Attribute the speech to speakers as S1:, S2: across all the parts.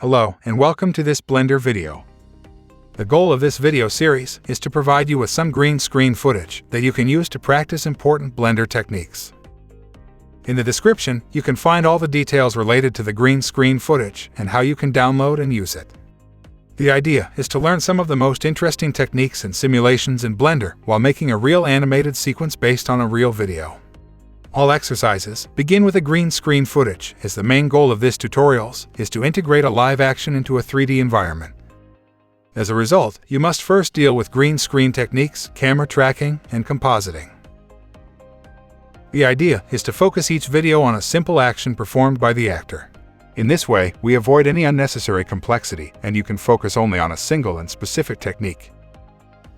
S1: Hello and welcome to this Blender video. The goal of this video series is to provide you with some green screen footage that you can use to practice important Blender techniques. In the description, you can find all the details related to the green screen footage and how you can download and use it. The idea is to learn some of the most interesting techniques and simulations in Blender while making a real animated sequence based on a real video. All exercises begin with a green screen footage, as the main goal of this tutorials is to integrate a live action into a 3D environment. As a result, you must first deal with green screen techniques, camera tracking, and compositing. The idea is to focus each video on a simple action performed by the actor. In this way, we avoid any unnecessary complexity, and you can focus only on a single and specific technique.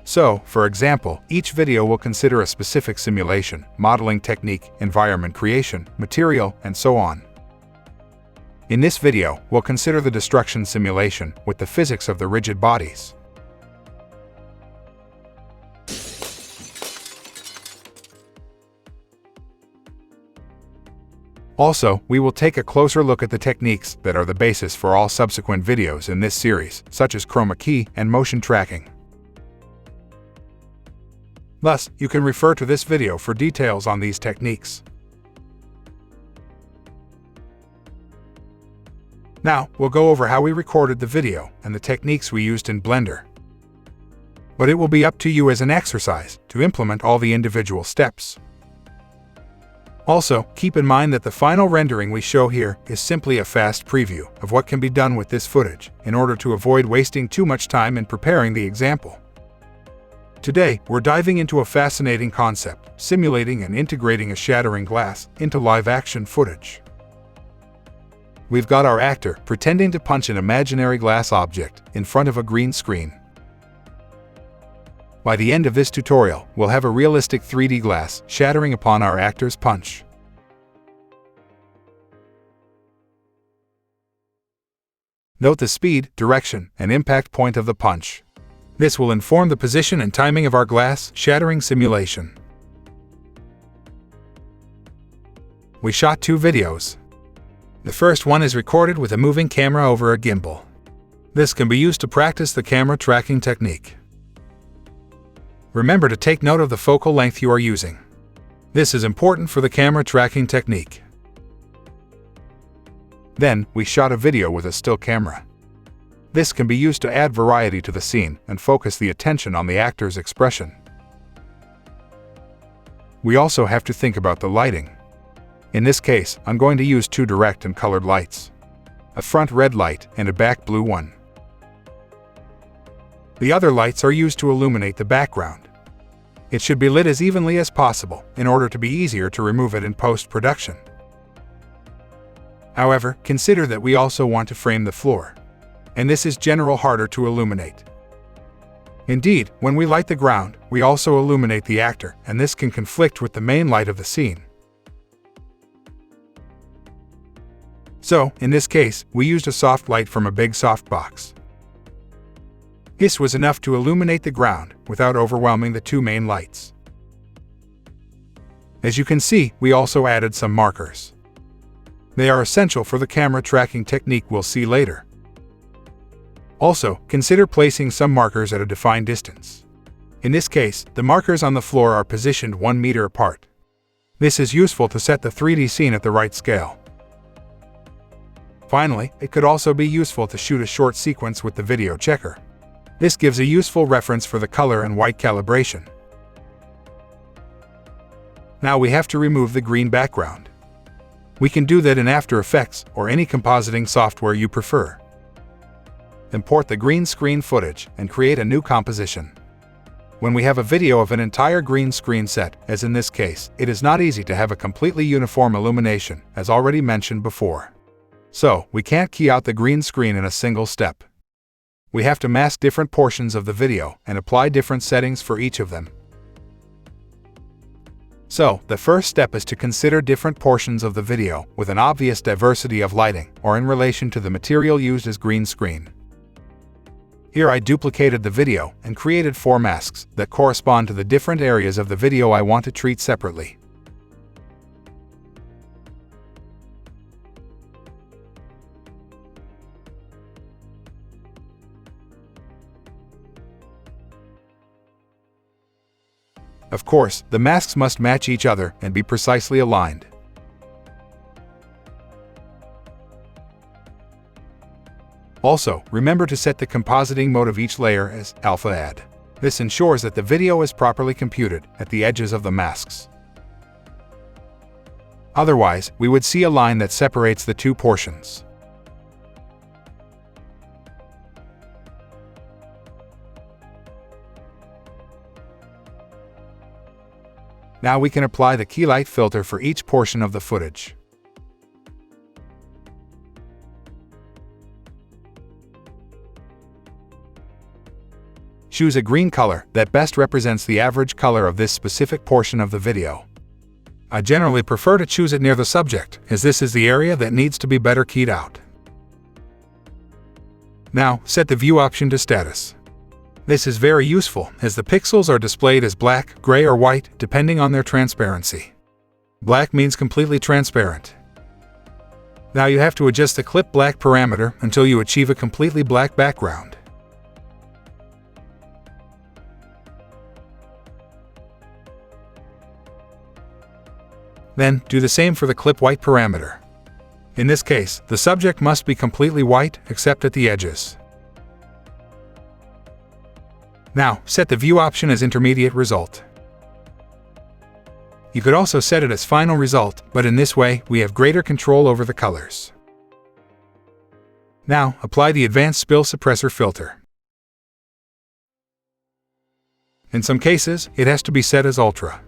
S1: So, for example, each video will consider a specific simulation, modeling technique, environment creation, material, and so on. In this video, we'll consider the destruction simulation with the physics of the rigid bodies. Also, we will take a closer look at the techniques that are the basis for all subsequent videos in this series, such as Chroma key and motion tracking. Thus, you can refer to this video for details on these techniques. Now, we'll go over how we recorded the video and the techniques we used in Blender. But it will be up to you as an exercise to implement all the individual steps. Also, keep in mind that the final rendering we show here is simply a fast preview of what can be done with this footage in order to avoid wasting too much time in preparing the example. Today, we're diving into a fascinating concept, simulating and integrating a shattering glass into live-action footage. We've got our actor pretending to punch an imaginary glass object in front of a green screen. By the end of this tutorial, we'll have a realistic 3D glass shattering upon our actor's punch. Note the speed, direction, and impact point of the punch. This will inform the position and timing of our glass shattering simulation. We shot 2 videos. The first one is recorded with a moving camera over a gimbal. This can be used to practice the camera tracking technique. Remember to take note of the focal length you are using. This is important for the camera tracking technique. Then, we shot a video with a still camera. This can be used to add variety to the scene and focus the attention on the actor's expression. We also have to think about the lighting. In this case, I'm going to use 2 direct and colored lights. A front red light and a back blue one. The other lights are used to illuminate the background. It should be lit as evenly as possible in order to be easier to remove it in post-production. However, consider that we also want to frame the floor, and this is generally harder to illuminate. Indeed, when we light the ground, we also illuminate the actor, and this can conflict with the main light of the scene. So, in this case, we used a soft light from a big softbox. This was enough to illuminate the ground without overwhelming the 2 main lights. As you can see, we also added some markers. They are essential for the camera tracking technique we'll see later. Also, consider placing some markers at a defined distance. In this case, the markers on the floor are positioned 1 meter apart. This is useful to set the 3D scene at the right scale. Finally, it could also be useful to shoot a short sequence with the video checker. This gives a useful reference for the color and white calibration. Now we have to remove the green background. We can do that in After Effects or any compositing software you prefer. Import the green screen footage and create a new composition. When we have a video of an entire green screen set, as in this case, it is not easy to have a completely uniform illumination, as already mentioned before. So, we can't key out the green screen in a single step. We have to mask different portions of the video and apply different settings for each of them. So, the first step is to consider different portions of the video with an obvious diversity of lighting or in relation to the material used as green screen. Here I duplicated the video and created 4 masks that correspond to the different areas of the video I want to treat separately. Of course, the masks must match each other and be precisely aligned. Also, remember to set the compositing mode of each layer as Alpha Add. This ensures that the video is properly computed at the edges of the masks. Otherwise, we would see a line that separates the two portions. Now we can apply the Keylight filter for each portion of the footage. Choose a green color that best represents the average color of this specific portion of the video. I generally prefer to choose it near the subject, as this is the area that needs to be better keyed out. Now, set the view option to status. This is very useful, as the pixels are displayed as black, gray, or white, depending on their transparency. Black means completely transparent. Now you have to adjust the clip black parameter until you achieve a completely black background. Then, do the same for the clip white parameter. In this case, the subject must be completely white, except at the edges. Now, set the view option as intermediate result. You could also set it as final result, but in this way, we have greater control over the colors. Now, apply the advanced spill suppressor filter. In some cases, it has to be set as ultra.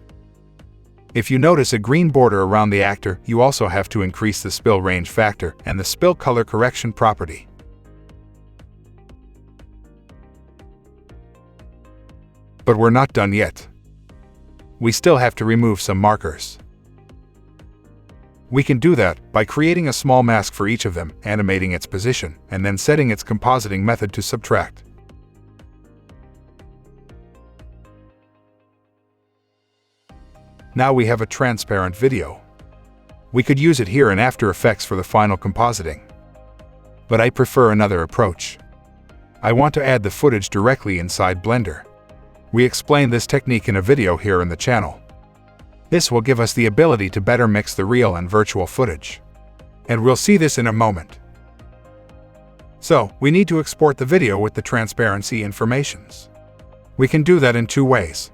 S1: If you notice a green border around the actor, you also have to increase the spill range factor and the spill color correction property. But we're not done yet. We still have to remove some markers. We can do that by creating a small mask for each of them, animating its position, and then setting its compositing method to subtract. Now we have a transparent video. We could use it here in After Effects for the final compositing. But I prefer another approach. I want to add the footage directly inside Blender. We explain this technique in a video here in the channel. This will give us the ability to better mix the real and virtual footage. And we'll see this in a moment. So, we need to export the video with the transparency informations. We can do that in two ways.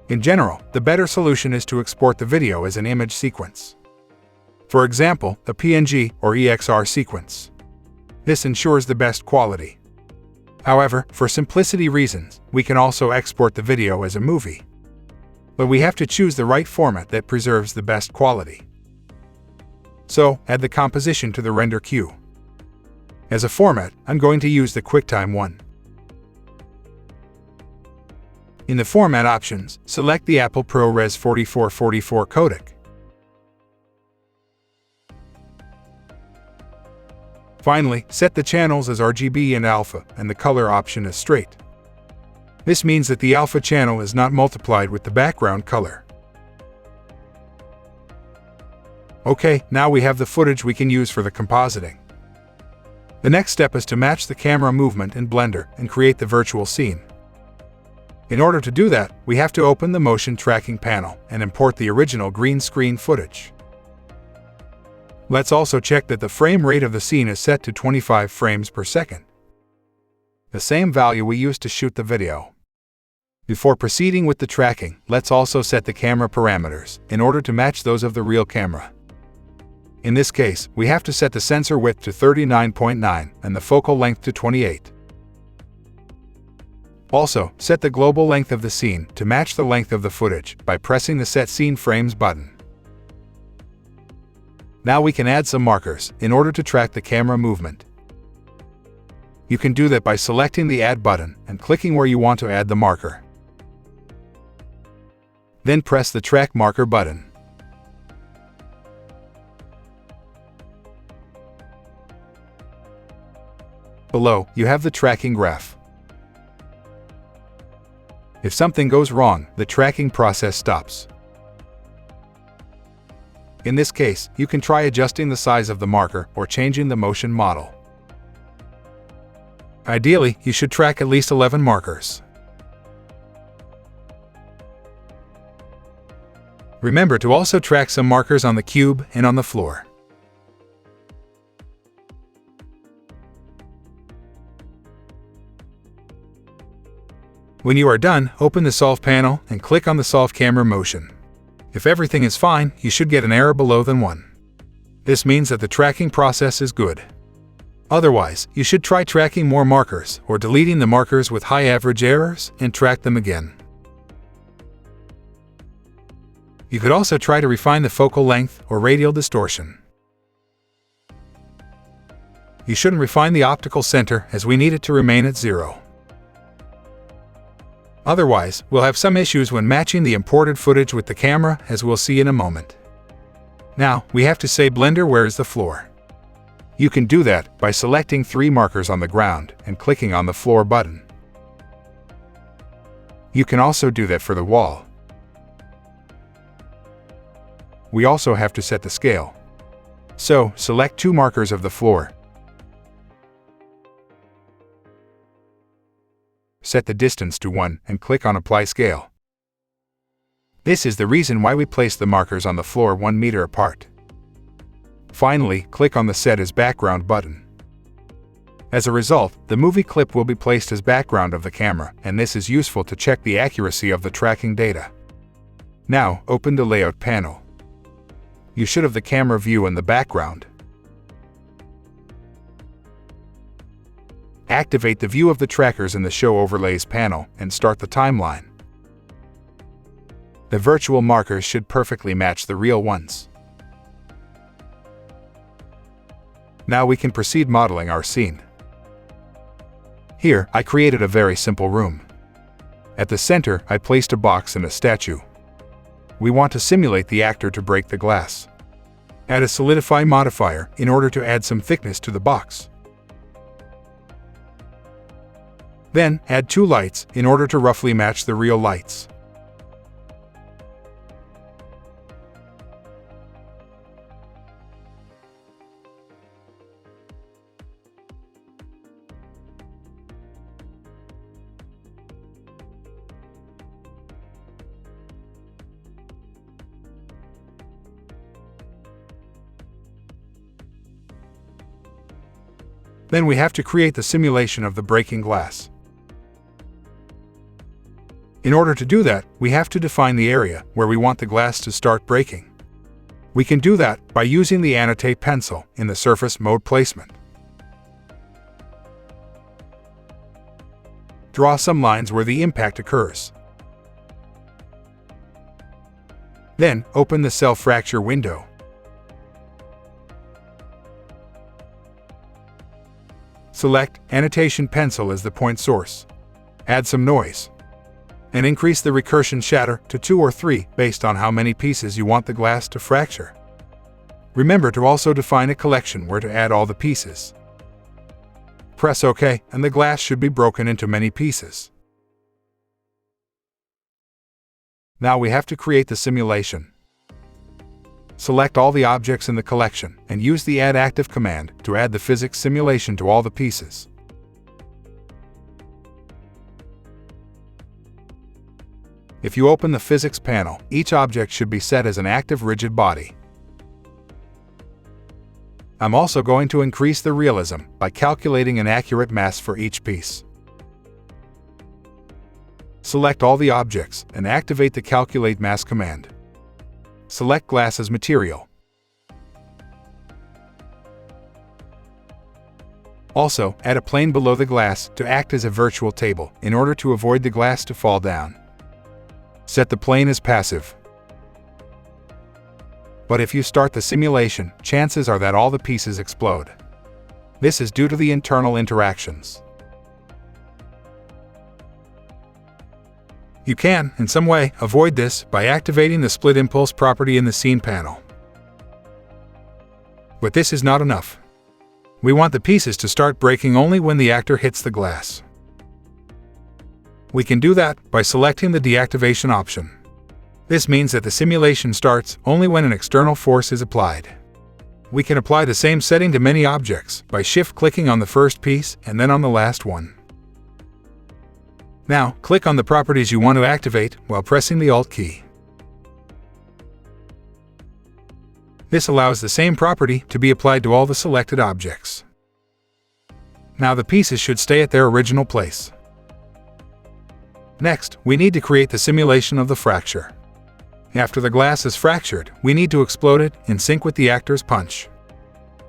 S1: In general, the better solution is to export the video as an image sequence. For example, a PNG or EXR sequence. This ensures the best quality. However, for simplicity reasons, we can also export the video as a movie. But we have to choose the right format that preserves the best quality. So, add the composition to the render queue. As a format, I'm going to use the QuickTime one. In the Format options, select the Apple ProRes 4444 codec. Finally, set the channels as RGB and alpha, and the color option as straight. This means that the alpha channel is not multiplied with the background color. Okay, now we have the footage we can use for the compositing. The next step is to match the camera movement in Blender and create the virtual scene. In order to do that, we have to open the motion tracking panel and import the original green screen footage. Let's also check that the frame rate of the scene is set to 25 frames per second, the same value we used to shoot the video. Before proceeding with the tracking, let's also set the camera parameters in order to match those of the real camera. In this case, we have to set the sensor width to 39.9 and the focal length to 28. Also, set the global length of the scene to match the length of the footage by pressing the Set Scene Frames button. Now we can add some markers in order to track the camera movement. You can do that by selecting the Add button and clicking where you want to add the marker. Then press the Track Marker button. Below, you have the tracking graph. If something goes wrong, the tracking process stops. In this case, you can try adjusting the size of the marker or changing the motion model. Ideally, you should track at least 11 markers. Remember to also track some markers on the cube and on the floor. When you are done, open the Solve panel and click on the Solve Camera Motion. If everything is fine, you should get an error below than 1. This means that the tracking process is good. Otherwise, you should try tracking more markers or deleting the markers with high average errors and track them again. You could also try to refine the focal length or radial distortion. You shouldn't refine the optical center as we need it to remain at 0. Otherwise, we'll have some issues when matching the imported footage with the camera, as we'll see in a moment. Now, we have to say Blender, where is the floor? You can do that by selecting 3 markers on the ground and clicking on the floor button. You can also do that for the wall. We also have to set the scale. So, select 2 markers of the floor. Set the distance to 1 and click on Apply Scale. This is the reason why we place the markers on the floor 1 meter apart. Finally, click on the Set as Background button. As a result, the movie clip will be placed as background of the camera, and this is useful to check the accuracy of the tracking data. Now, open the Layout panel. You should have the camera view in the background. Activate the view of the trackers in the Show Overlays panel and start the timeline. The virtual markers should perfectly match the real ones. Now we can proceed modeling our scene. Here, I created a very simple room. At the center, I placed a box and a statue. We want to simulate the actor to break the glass. Add a Solidify modifier in order to add some thickness to the box. Then, add 2 lights in order to roughly match the real lights. Then we have to create the simulation of the breaking glass. In order to do that, we have to define the area where we want the glass to start breaking. We can do that by using the Annotate pencil in the Surface Mode placement. Draw some lines where the impact occurs. Then, open the Cell Fracture window. Select Annotation Pencil as the point source. Add some noise. And increase the recursion shatter to 2 or 3 based on how many pieces you want the glass to fracture. Remember to also define a collection where to add all the pieces. Press OK, and the glass should be broken into many pieces. Now we have to create the simulation. Select all the objects in the collection and use the Add Active command to add the physics simulation to all the pieces. If you open the Physics panel, each object should be set as an active rigid body. I'm also going to increase the realism by calculating an accurate mass for each piece. Select all the objects and activate the Calculate Mass command. Select Glass as material. Also, add a plane below the glass to act as a virtual table in order to avoid the glass to fall down. Set the plane as passive. But if you start the simulation, chances are that all the pieces explode. This is due to the internal interactions. You can, in some way, avoid this by activating the Split Impulse property in the Scene panel. But this is not enough. We want the pieces to start breaking only when the actor hits the glass. We can do that by selecting the Deactivation option. This means that the simulation starts only when an external force is applied. We can apply the same setting to many objects by shift-clicking on the first piece and then on the last one. Now, click on the properties you want to activate while pressing the Alt key. This allows the same property to be applied to all the selected objects. Now the pieces should stay at their original place. Next, we need to create the simulation of the fracture. After the glass is fractured, we need to explode it in sync with the actor's punch.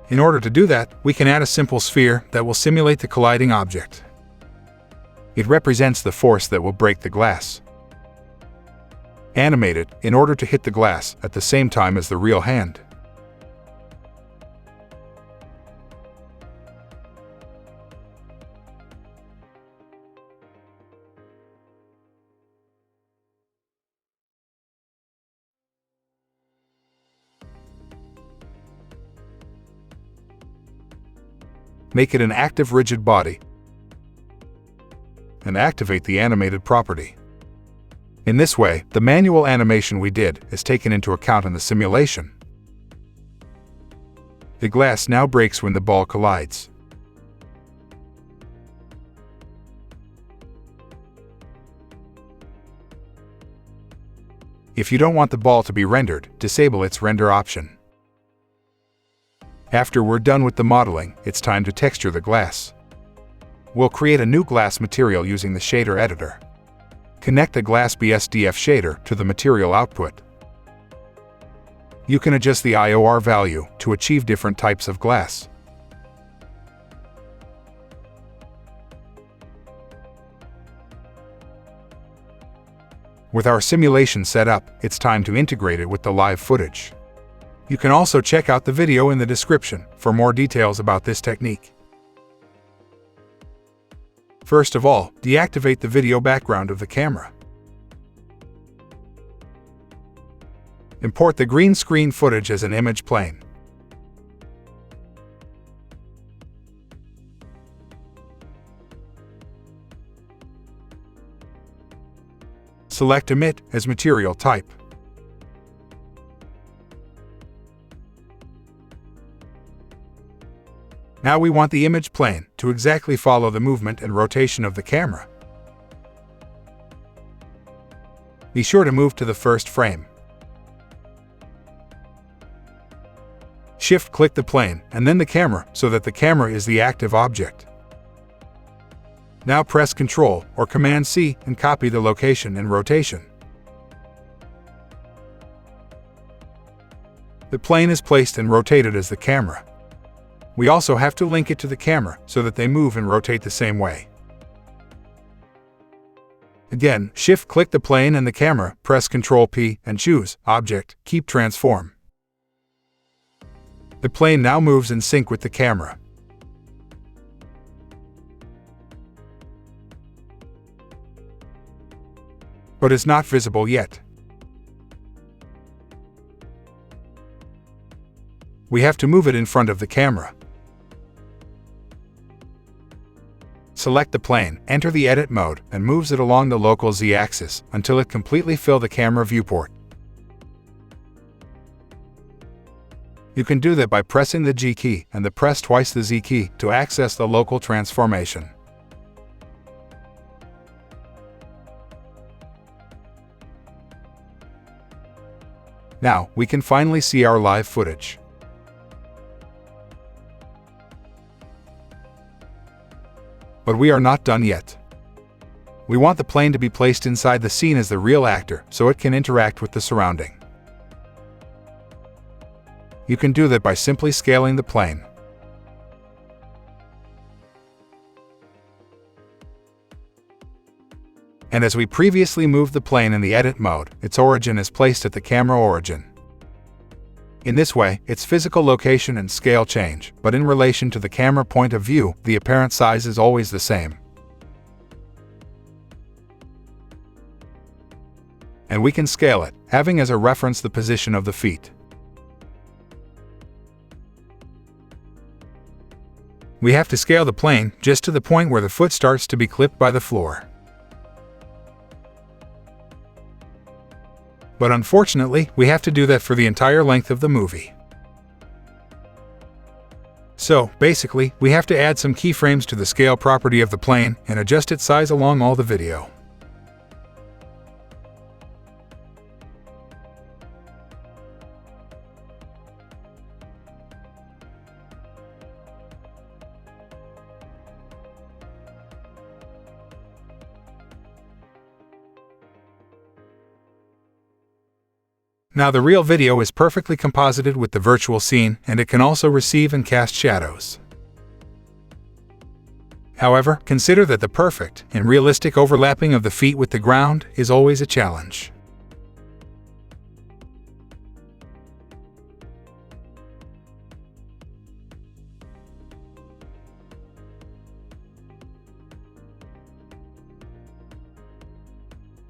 S1: In order to do that, we can add a simple sphere that will simulate the colliding object. It represents the force that will break the glass. Animate it in order to hit the glass at the same time as the real hand. Make it an active rigid body, and activate the animated property. In this way, the manual animation we did is taken into account in the simulation. The glass now breaks when the ball collides. If you don't want the ball to be rendered, disable its render option. After we're done with the modeling, it's time to texture the glass. We'll create a new glass material using the shader editor. Connect the glass BSDF shader to the material output. You can adjust the IOR value to achieve different types of glass. With our simulation set up, it's time to integrate it with the live footage. You can also check out the video in the description for more details about this technique. First of all, deactivate the video background of the camera. Import the green screen footage as an image plane. Select Emit as material type. Now we want the image plane to exactly follow the movement and rotation of the camera. Be sure to move to the first frame. Shift-click the plane and then the camera so that the camera is the active object. Now press Ctrl or Command-C and copy the location and rotation. The plane is placed and rotated as the camera. We also have to link it to the camera so that they move and rotate the same way. Again, shift-click the plane and the camera, press Ctrl-P and choose Object, Keep Transform. The plane now moves in sync with the camera. But is not visible yet. We have to move it in front of the camera. Select the plane, enter the edit mode, and moves it along the local Z-axis until it completely fills the camera viewport. You can do that by pressing the G key and press twice the Z key to access the local transformation. Now, we can finally see our live footage. But we are not done yet. We want the plane to be placed inside the scene as the real actor so it can interact with the surrounding. You can do that by simply scaling the plane. And as we previously moved the plane in the edit mode, its origin is placed at the camera origin. In this way, its physical location and scale change, but in relation to the camera point of view, the apparent size is always the same. And we can scale it, having as a reference the position of the feet. We have to scale the plane just to the point where the foot starts to be clipped by the floor. But unfortunately, we have to do that for the entire length of the movie. So, basically, we have to add some keyframes to the scale property of the plane and adjust its size along all the video. Now the real video is perfectly composited with the virtual scene, and it can also receive and cast shadows. However, consider that the perfect and realistic overlapping of the feet with the ground is always a challenge.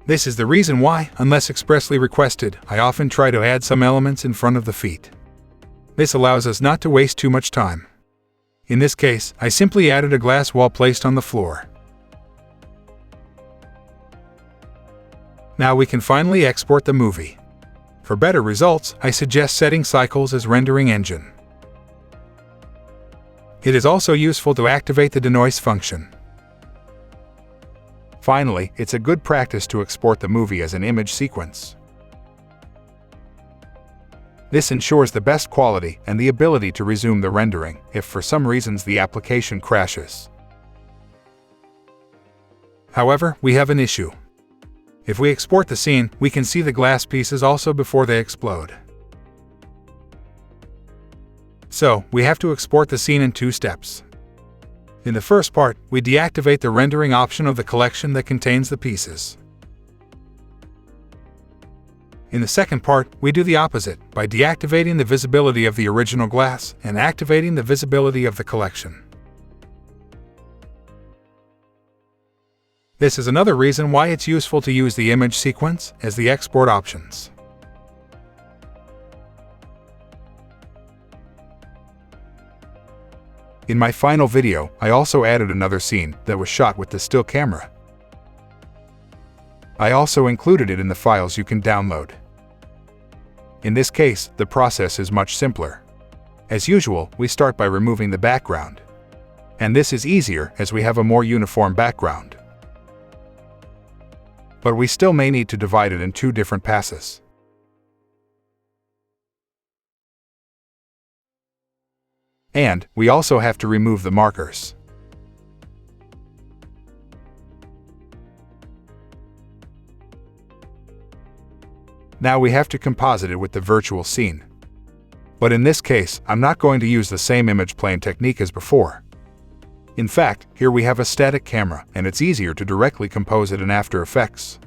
S1: This is the reason why, unless expressly requested, I often try to add some elements in front of the feet. This allows us not to waste too much time. In this case, I simply added a glass wall placed on the floor. Now we can finally export the movie. For better results, I suggest setting Cycles as rendering engine. It is also useful to activate the denoise function. Finally, it's a good practice to export the movie as an image sequence. This ensures the best quality and the ability to resume the rendering if for some reasons the application crashes. However, we have an issue. If we export the scene, we can see the glass pieces also before they explode. So, we have to export the scene in 2 steps. In the first part, we deactivate the rendering option of the collection that contains the pieces. In the second part, we do the opposite by deactivating the visibility of the original glass and activating the visibility of the collection. This is another reason why it's useful to use the image sequence as the export options. In my final video, I also added another scene that was shot with the still camera. I also included it in the files you can download. In this case, the process is much simpler. As usual, we start by removing the background. And this is easier as we have a more uniform background. But we still may need to divide it in 2 different passes. And we also have to remove the markers. Now we have to composite it with the virtual scene. But in this case, I'm not going to use the same image plane technique as before. In fact, here we have a static camera, and it's easier to directly compose it in After Effects.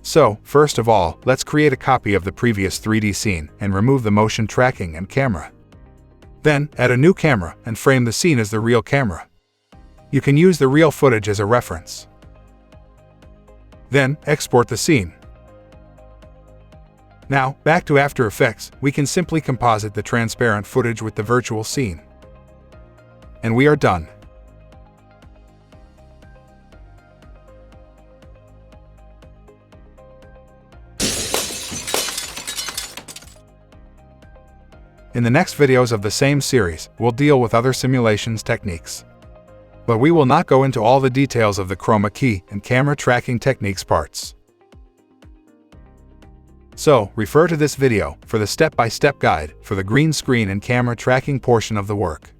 S1: So, first of all, let's create a copy of the previous 3D scene and remove the motion tracking and camera. Then, add a new camera and frame the scene as the real camera. You can use the real footage as a reference. Then, export the scene. Now, back to After Effects, we can simply composite the transparent footage with the virtual scene. And we are done. In the next videos of the same series, we'll deal with other simulations techniques. But we will not go into all the details of the chroma key and camera tracking techniques parts. So, refer to this video for the step-by-step guide for the green screen and camera tracking portion of the work.